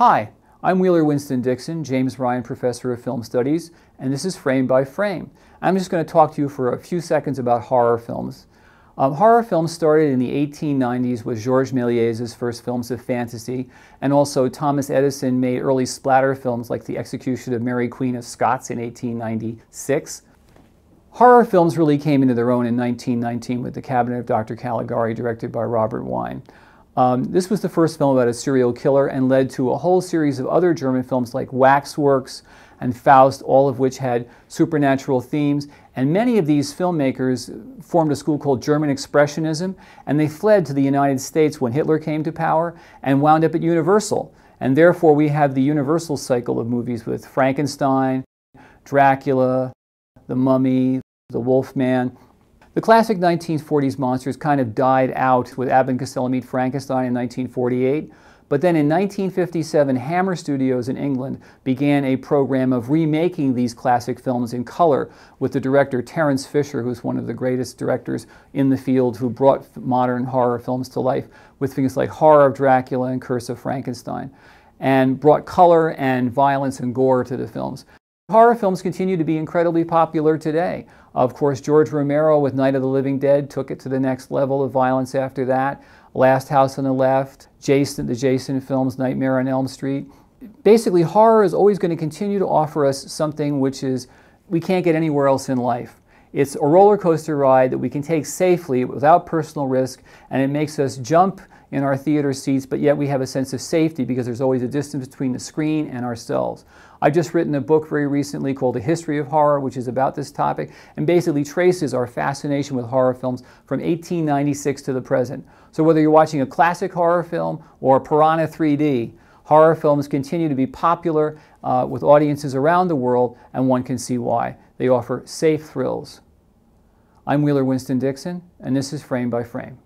Hi, I'm Winston Dixon, James Ryan Professor of Film Studies, and this is Frame by Frame. I'm just going to talk to you for a few seconds about horror films. Horror films started in the 1890s with Georges Méliès's first films of fantasy, and also Thomas Edison made early splatter films like The Execution of Mary Queen of Scots in 1896. Horror films really came into their own in 1919 with The Cabinet of Dr Caligari, directed by Robert Wiene. This was the first film about a serial killer and led to a whole series of other German films like Waxworks and Faust, all of which had supernatural themes. And many of these filmmakers formed a school called German Expressionism, and they fled to the United States when Hitler came to power and wound up at Universal. And therefore we have the Universal cycle of movies with Frankenstein, Dracula, The Mummy, The Wolfman. The classic 1940s monsters kind of died out with Abbott and Costello Meet Frankenstein in 1948, but then in 1957 Hammer Studios in England began a program of remaking these classic films in color with the director Terence Fisher, who's one of the greatest directors in the field, who brought modern horror films to life with things like Horror of Dracula and Curse of Frankenstein, and brought color and violence and gore to the films. Horror films continue to be incredibly popular today. Of course, George Romero with Night of the Living Dead took it to the next level of violence after that. Last House on the Left, Jason, the Jason films, Nightmare on Elm Street. Basically, horror is always going to continue to offer us something which is we can't get anywhere else in life. It's a roller coaster ride that we can take safely without personal risk, and it makes us jump in our theater seats, but yet we have a sense of safety because there's always a distance between the screen and ourselves. I've just written a book very recently called A History of Horror, which is about this topic, and basically traces our fascination with horror films from 1896 to the present. So whether you're watching a classic horror film or Piranha 3D, horror films continue to be popular with audiences around the world, and one can see why. They offer safe thrills. I'm Winston Dixon, and this is Frame by Frame.